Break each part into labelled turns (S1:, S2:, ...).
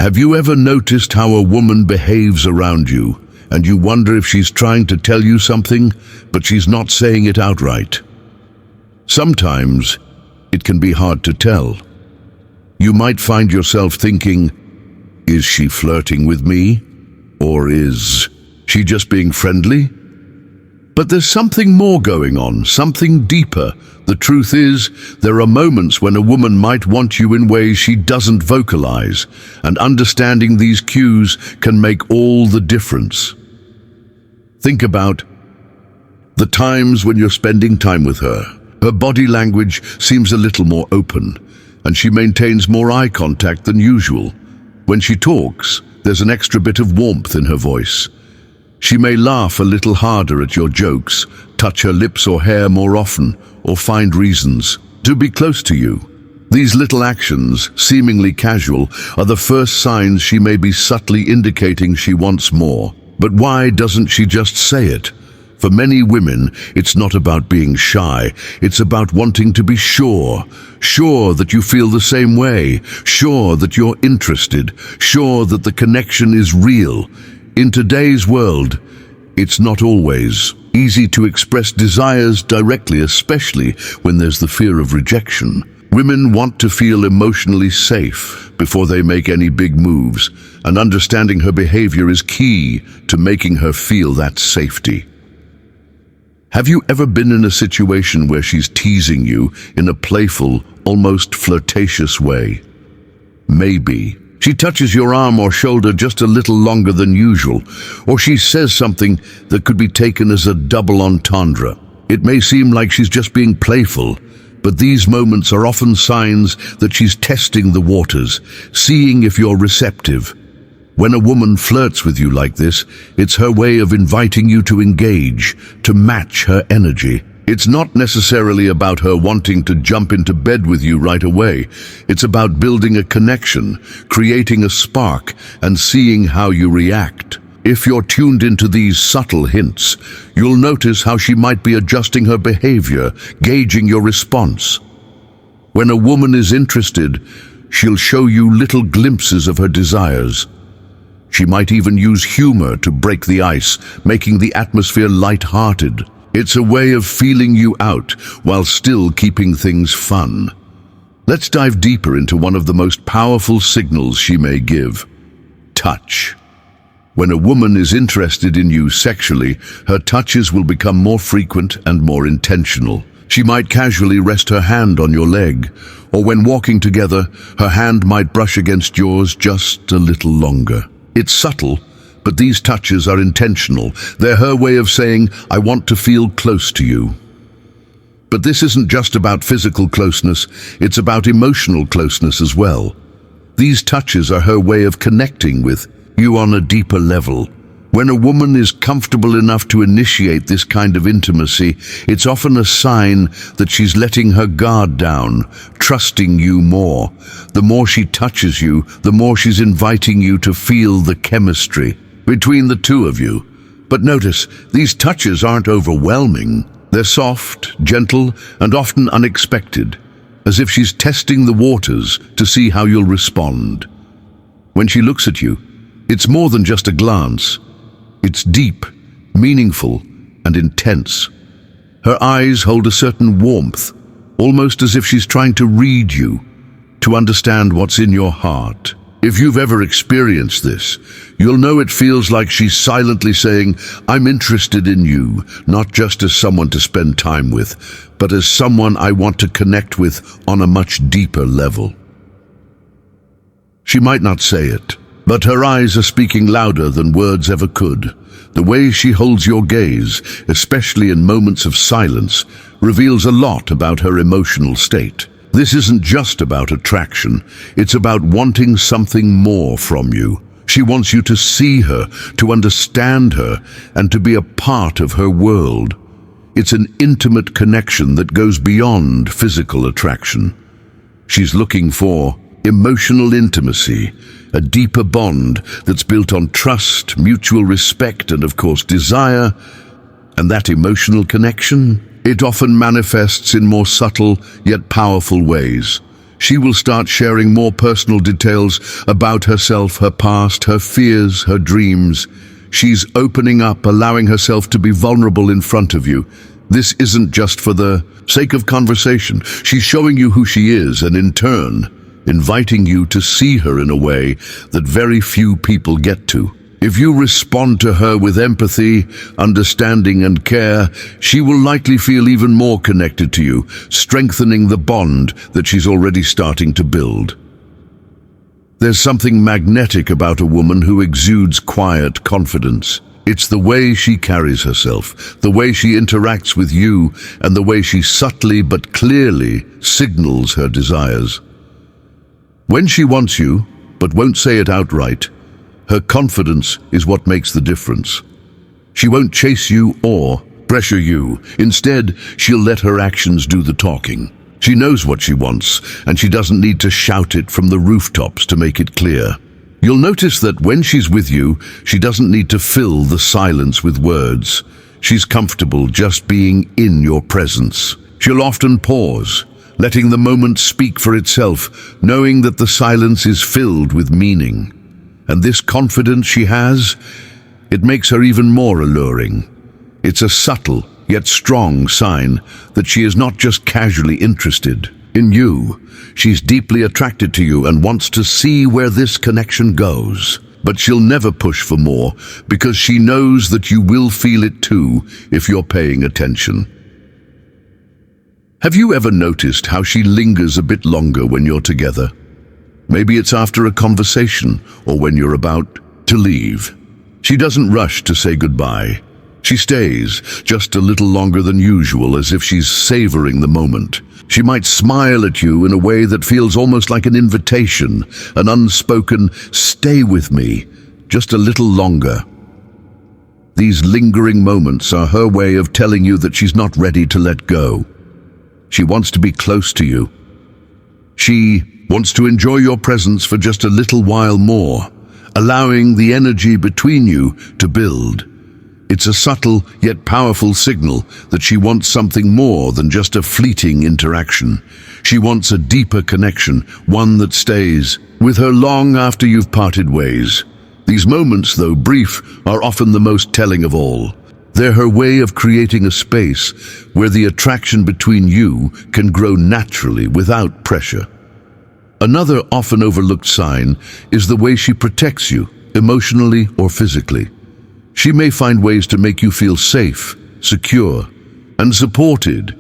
S1: Have you ever noticed how a woman behaves around you, and you wonder if she's trying to tell you something, but she's not saying it outright? Sometimes it can be hard to tell. You might find yourself thinking, is she flirting with me? Or is she just being friendly? But there's something more going on, something deeper. The truth is, there are moments when a woman might want you in ways she doesn't vocalize, and understanding these cues can make all the difference. Think about the times when you're spending time with her. Her body language seems a little more open, and she maintains more eye contact than usual. When she talks, there's an extra bit of warmth in her voice. She may laugh a little harder at your jokes, touch her lips or hair more often, or find reasons to be close to you. These little actions, seemingly casual, are the first signs she may be subtly indicating she wants more. But why doesn't she just say it? For many women, it's not about being shy. It's about wanting to be sure. Sure that you feel the same way. Sure that you're interested. Sure that the connection is real. In today's world, it's not always easy to express desires directly, especially when there's the fear of rejection. Women want to feel emotionally safe before they make any big moves, and understanding her behavior is key to making her feel that safety. Have you ever been in a situation where she's teasing you in a playful, almost flirtatious way? Maybe she touches your arm or shoulder just a little longer than usual, or she says something that could be taken as a double entendre. It may seem like she's just being playful, but these moments are often signs that she's testing the waters, seeing if you're receptive. When a woman flirts with you like this, it's her way of inviting you to engage, to match her energy. It's not necessarily about her wanting to jump into bed with you right away. It's about building a connection, creating a spark, and seeing how you react. If you're tuned into these subtle hints, you'll notice how she might be adjusting her behavior, gauging your response. When a woman is interested, she'll show you little glimpses of her desires. She might even use humor to break the ice, making the atmosphere light-hearted. It's a way of feeling you out while still keeping things fun. Let's dive deeper into one of the most powerful signals she may give: touch. When a woman is interested in you sexually, her touches will become more frequent and more intentional. She might casually rest her hand on your leg, or when walking together, her hand might brush against yours just a little longer. It's subtle, but these touches are intentional. They're her way of saying, I want to feel close to you. But this isn't just about physical closeness, it's about emotional closeness as well. These touches are her way of connecting with you on a deeper level. When a woman is comfortable enough to initiate this kind of intimacy, it's often a sign that she's letting her guard down, trusting you more. The more she touches you, the more she's inviting you to feel the chemistry between the two of you. But notice, these touches aren't overwhelming. They're soft, gentle, and often unexpected, as if she's testing the waters to see how you'll respond. When she looks at you, it's more than just a glance. It's deep, meaningful, and intense. Her eyes hold a certain warmth, almost as if she's trying to read you, to understand what's in your heart. If you've ever experienced this, you'll know it feels like she's silently saying, I'm interested in you, not just as someone to spend time with, but as someone I want to connect with on a much deeper level. She might not say it, but her eyes are speaking louder than words ever could. The way she holds your gaze, especially in moments of silence, reveals a lot about her emotional state. This isn't just about attraction, it's about wanting something more from you. She wants you to see her, to understand her, and to be a part of her world. It's an intimate connection that goes beyond physical attraction. She's looking for emotional intimacy, a deeper bond that's built on trust, mutual respect, and of course desire. And that emotional connection, it often manifests in more subtle yet powerful ways. She will start sharing more personal details about herself, her past, her fears, her dreams. She's opening up, allowing herself to be vulnerable in front of you. This isn't just for the sake of conversation. She's showing you who she is and, in turn, inviting you to see her in a way that very few people get to. If you respond to her with empathy, understanding, and care, she will likely feel even more connected to you, strengthening the bond that she's already starting to build. There's something magnetic about a woman who exudes quiet confidence. It's the way she carries herself, the way she interacts with you, and the way she subtly but clearly signals her desires. When she wants you, but won't say it outright, her confidence is what makes the difference. She won't chase you or pressure you. Instead, she'll let her actions do the talking. She knows what she wants, and she doesn't need to shout it from the rooftops to make it clear. You'll notice that when she's with you, she doesn't need to fill the silence with words. She's comfortable just being in your presence. She'll often pause, letting the moment speak for itself, knowing that the silence is filled with meaning. And this confidence she has, it makes her even more alluring. It's a subtle yet strong sign that she is not just casually interested in you. She's deeply attracted to you and wants to see where this connection goes. But she'll never push for more because she knows that you will feel it too if you're paying attention. Have you ever noticed how she lingers a bit longer when you're together? Maybe it's after a conversation or when you're about to leave. She doesn't rush to say goodbye. She stays just a little longer than usual, as if she's savoring the moment. She might smile at you in a way that feels almost like an invitation, an unspoken, "Stay with me, just a little longer." These lingering moments are her way of telling you that she's not ready to let go. She wants to be close to you. She wants to enjoy your presence for just a little while more, allowing the energy between you to build. It's a subtle yet powerful signal that she wants something more than just a fleeting interaction. She wants a deeper connection, one that stays with her long after you've parted ways. These moments, though brief, are often the most telling of all. They're her way of creating a space where the attraction between you can grow naturally without pressure. Another often overlooked sign is the way she protects you, emotionally or physically. She may find ways to make you feel safe, secure, and supported.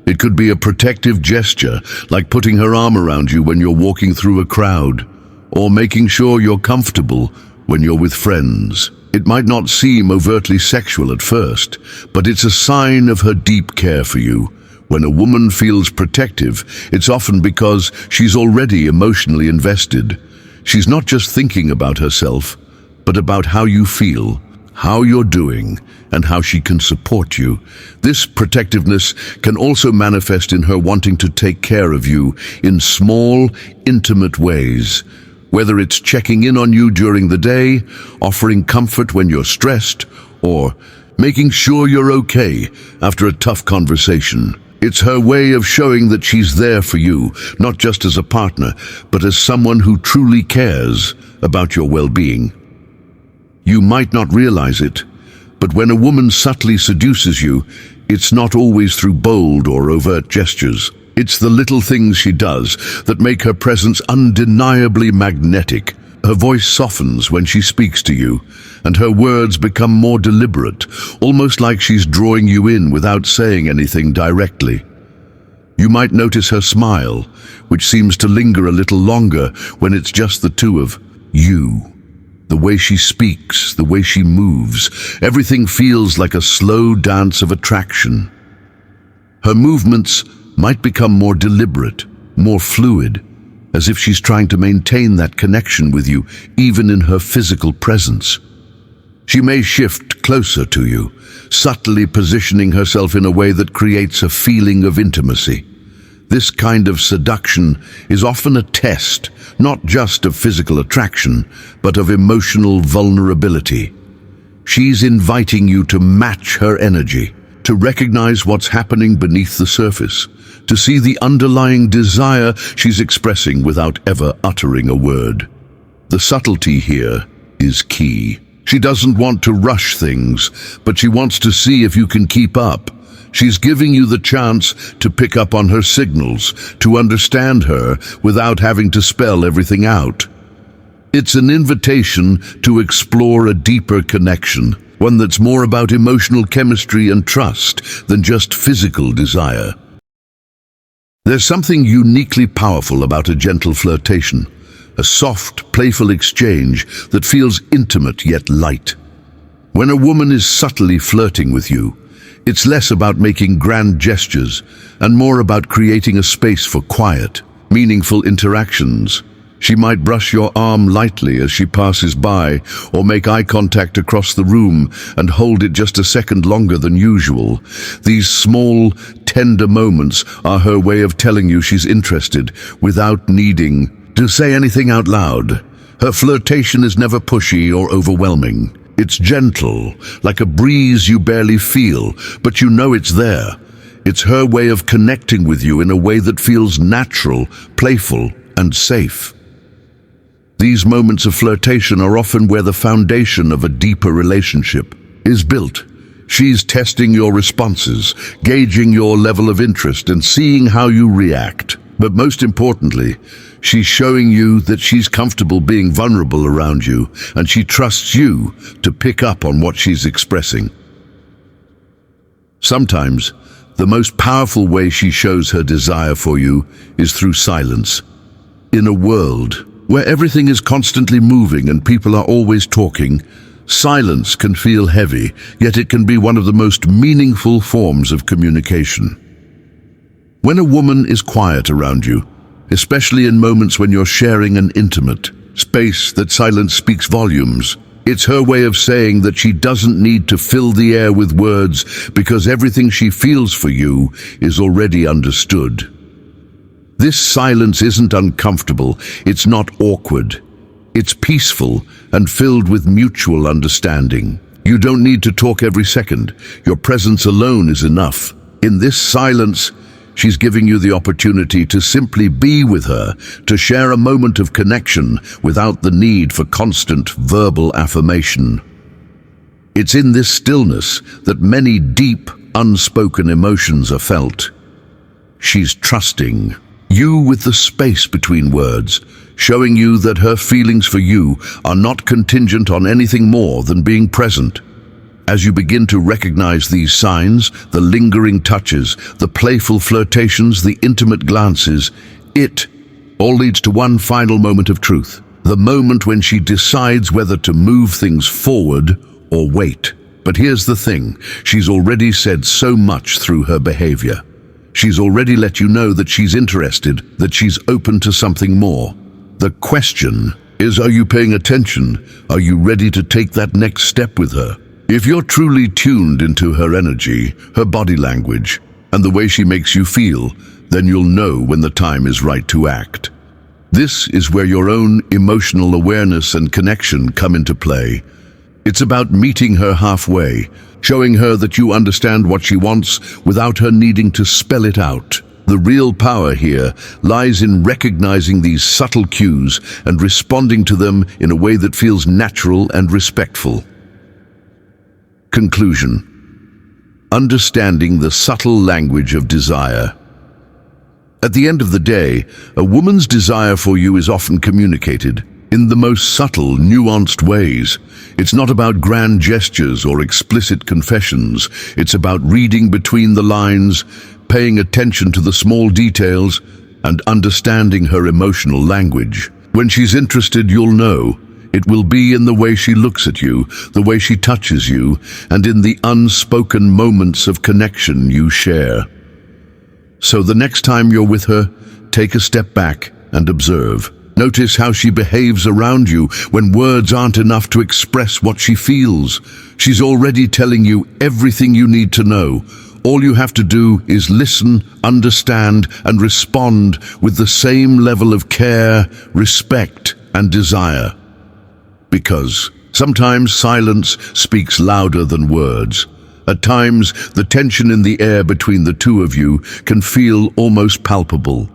S1: It could be a protective gesture, like putting her arm around you when you're walking through a crowd, or making sure you're comfortable when you're with friends. It might not seem overtly sexual at first, but it's a sign of her deep care for you. When a woman feels protective, it's often because she's already emotionally invested. She's not just thinking about herself, but about how you feel, how you're doing, and how she can support you. This protectiveness can also manifest in her wanting to take care of you in small, intimate ways. Whether it's checking in on you during the day, offering comfort when you're stressed, or making sure you're okay after a tough conversation. It's her way of showing that she's there for you, not just as a partner, but as someone who truly cares about your well-being. You might not realize it, but when a woman subtly seduces you, it's not always through bold or overt gestures. It's the little things she does that make her presence undeniably magnetic. Her voice softens when she speaks to you, and her words become more deliberate, almost like she's drawing you in without saying anything directly. You might notice her smile, which seems to linger a little longer when it's just the two of you. The way she speaks, the way she moves, everything feels like a slow dance of attraction. Her movements might become more deliberate, more fluid, as if she's trying to maintain that connection with you, even in her physical presence. She may shift closer to you, subtly positioning herself in a way that creates a feeling of intimacy. This kind of seduction is often a test, not just of physical attraction, but of emotional vulnerability. She's inviting you to match her energy, to recognize what's happening beneath the surface, to see the underlying desire she's expressing without ever uttering a word. The subtlety here is key. She doesn't want to rush things, but she wants to see if you can keep up. She's giving you the chance to pick up on her signals, to understand her without having to spell everything out. It's an invitation to explore a deeper connection, one that's more about emotional chemistry and trust than just physical desire. There's something uniquely powerful about a gentle flirtation, a soft, playful exchange that feels intimate yet light. When a woman is subtly flirting with you, it's less about making grand gestures and more about creating a space for quiet, meaningful interactions. She might brush your arm lightly as she passes by, or make eye contact across the room and hold it just a second longer than usual. These small, tender moments are her way of telling you she's interested without needing to say anything out loud. Her flirtation is never pushy or overwhelming. It's gentle, like a breeze you barely feel, but you know it's there. It's her way of connecting with you in a way that feels natural, playful, and safe. These moments of flirtation are often where the foundation of a deeper relationship is built. She's testing your responses, gauging your level of interest, and seeing how you react. But most importantly, she's showing you that she's comfortable being vulnerable around you, and she trusts you to pick up on what she's expressing. Sometimes, the most powerful way she shows her desire for you is through silence. In a world where everything is constantly moving and people are always talking, silence can feel heavy, yet it can be one of the most meaningful forms of communication. When a woman is quiet around you, especially in moments when you're sharing an intimate space, that silence speaks volumes. It's her way of saying that she doesn't need to fill the air with words because everything she feels for you is already understood. This silence isn't uncomfortable, it's not awkward. It's peaceful and filled with mutual understanding. You don't need to talk every second. Your presence alone is enough. In this silence, she's giving you the opportunity to simply be with her, to share a moment of connection without the need for constant verbal affirmation. It's in this stillness that many deep, unspoken emotions are felt. She's trusting you with the space between words, showing you that her feelings for you are not contingent on anything more than being present. As you begin to recognize these signs, the lingering touches, the playful flirtations, the intimate glances, it all leads to one final moment of truth. The moment when she decides whether to move things forward or wait. But here's the thing, she's already said so much through her behavior. She's already let you know that she's interested, that she's open to something more. The question is, are you paying attention? Are you ready to take that next step with her? If you're truly tuned into her energy, her body language, and the way she makes you feel, then you'll know when the time is right to act. This is where your own emotional awareness and connection come into play. It's about meeting her halfway, showing her that you understand what she wants without her needing to spell it out. The real power here lies in recognizing these subtle cues and responding to them in a way that feels natural and respectful. Conclusion: understanding the subtle language of desire. At the end of the day, a woman's desire for you is often communicated in the most subtle, nuanced ways. It's not about grand gestures or explicit confessions. It's about reading between the lines, paying attention to the small details, and understanding her emotional language. When she's interested, you'll know. It will be in the way she looks at you, the way she touches you, and in the unspoken moments of connection you share. So the next time you're with her, take a step back and observe. Notice how she behaves around you when words aren't enough to express what she feels. She's already telling you everything you need to know. All you have to do is listen, understand, and respond with the same level of care, respect, and desire. Because sometimes silence speaks louder than words. At times, the tension in the air between the two of you can feel almost palpable.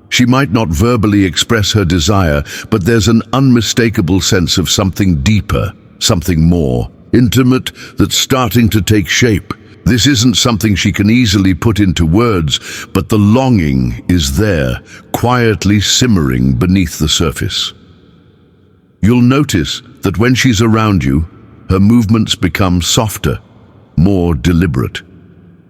S1: She might not verbally express her desire, but there's an unmistakable sense of something deeper, something more intimate that's starting to take shape. This isn't something she can easily put into words, but the longing is there, quietly simmering beneath the surface. You'll notice that when she's around you, her movements become softer, more deliberate.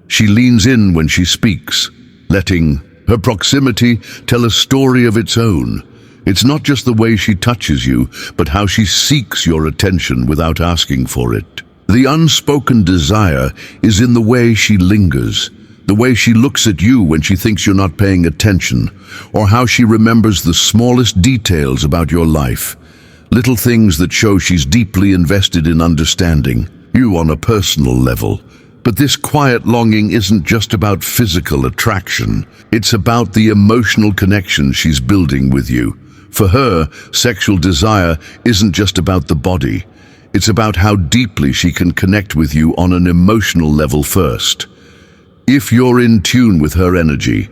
S1: She leans in when she speaks, letting her proximity tell a story of its own. It's not just the way she touches you, but how she seeks your attention without asking for it. The unspoken desire is in the way she lingers, the way she looks at you when she thinks you're not paying attention, or how she remembers the smallest details about your life. Little things that show she's deeply invested in understanding you on a personal level. But this quiet longing isn't just about physical attraction. It's about the emotional connection she's building with you. For her, sexual desire isn't just about the body. It's about how deeply she can connect with you on an emotional level first. If you're in tune with her energy,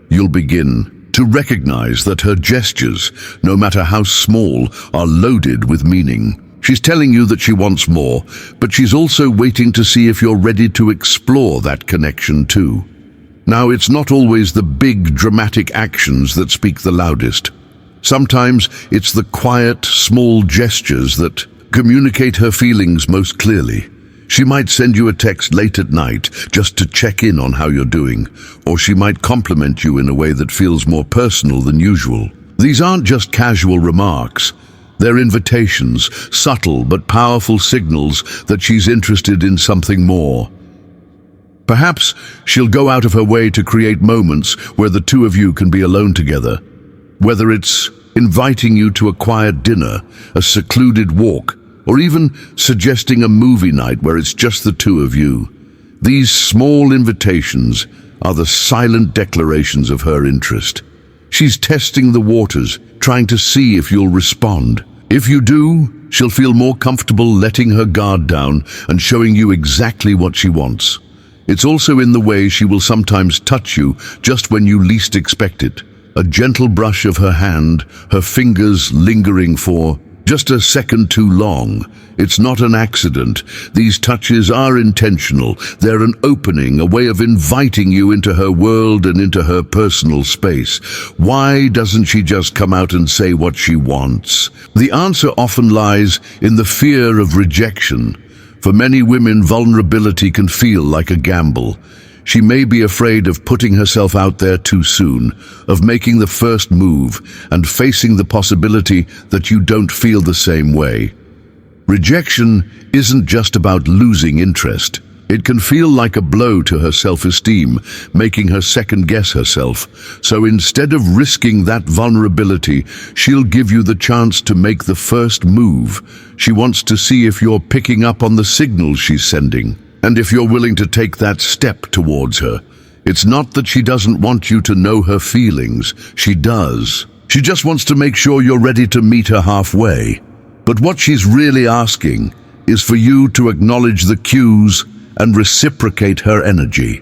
S1: you'll begin to recognize that her gestures, no matter how small, are loaded with meaning. She's telling you that she wants more, but she's also waiting to see if you're ready to explore that connection too. Now, it's not always the big, dramatic actions that speak the loudest. Sometimes it's the quiet, small gestures that communicate her feelings most clearly. She might send you a text late at night just to check in on how you're doing, or she might compliment you in a way that feels more personal than usual. These aren't just casual remarks. They're invitations, subtle but powerful signals that she's interested in something more. Perhaps she'll go out of her way to create moments where the two of you can be alone together. Whether it's inviting you to a quiet dinner, a secluded walk, or even suggesting a movie night where it's just the two of you. These small invitations are the silent declarations of her interest. She's testing the waters, trying to see if you'll respond. If you do, she'll feel more comfortable letting her guard down and showing you exactly what she wants. It's also in the way she will sometimes touch you just when you least expect it. A gentle brush of her hand, her fingers lingering for just a second too long. It's not an accident. These touches are intentional. They're an opening, a way of inviting you into her world and into her personal space. Why doesn't she just come out and say what she wants? The answer often lies in the fear of rejection. For many women, vulnerability can feel like a gamble. She may be afraid of putting herself out there too soon, of making the first move, and facing the possibility that you don't feel the same way. Rejection isn't just about losing interest. It can feel like a blow to her self-esteem, making her second-guess herself. So instead of risking that vulnerability, she'll give you the chance to make the first move. She wants to see if you're picking up on the signals she's sending, and if you're willing to take that step towards her. It's not that she doesn't want you to know her feelings. She does. She just wants to make sure you're ready to meet her halfway. But what she's really asking is for you to acknowledge the cues and reciprocate her energy.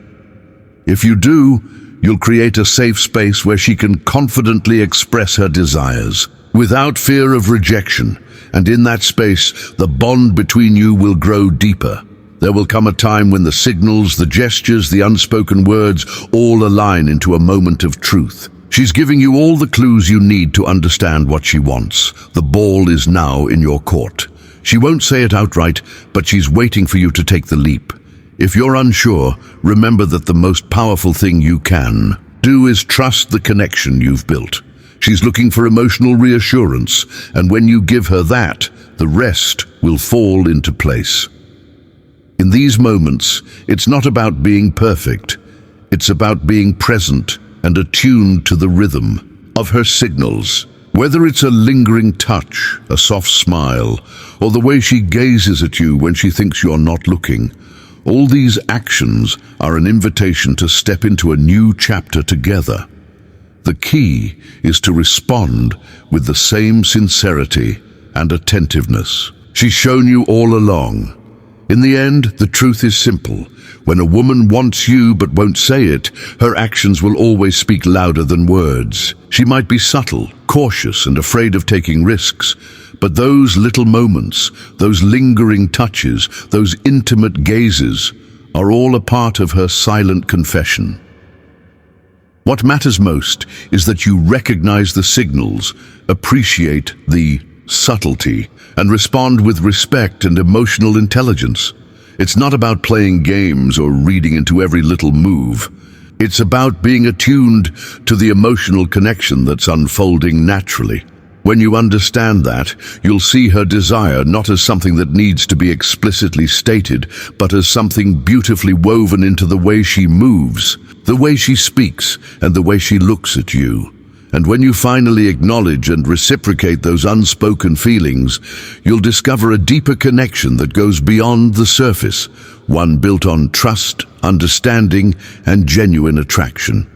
S1: If you do, you'll create a safe space where she can confidently express her desires without fear of rejection. And in that space, the bond between you will grow deeper. There will come a time when the signals, the gestures, the unspoken words all align into a moment of truth. She's giving you all the clues you need to understand what she wants. The ball is now in your court. She won't say it outright, but she's waiting for you to take the leap. If you're unsure, remember that the most powerful thing you can do is trust the connection you've built. She's looking for emotional reassurance, and when you give her that, the rest will fall into place. In these moments, it's not about being perfect. It's about being present and attuned to the rhythm of her signals. Whether it's a lingering touch, a soft smile, or the way she gazes at you when she thinks you're not looking, all these actions are an invitation to step into a new chapter together. The key is to respond with the same sincerity and attentiveness she's shown you all along. In the end, the truth is simple. When a woman wants you but won't say it, her actions will always speak louder than words. She might be subtle, cautious, and afraid of taking risks, but those little moments, those lingering touches, those intimate gazes, are all a part of her silent confession. What matters most is that you recognize the signals, appreciate the subtlety, and respond with respect and emotional intelligence. It's not about playing games or reading into every little move. It's about being attuned to the emotional connection that's unfolding naturally. When you understand that, you'll see her desire not as something that needs to be explicitly stated, but as something beautifully woven into the way she moves, the way she speaks, and the way she looks at you. And when you finally acknowledge and reciprocate those unspoken feelings, you'll discover a deeper connection that goes beyond the surface, one built on trust, understanding, and genuine attraction.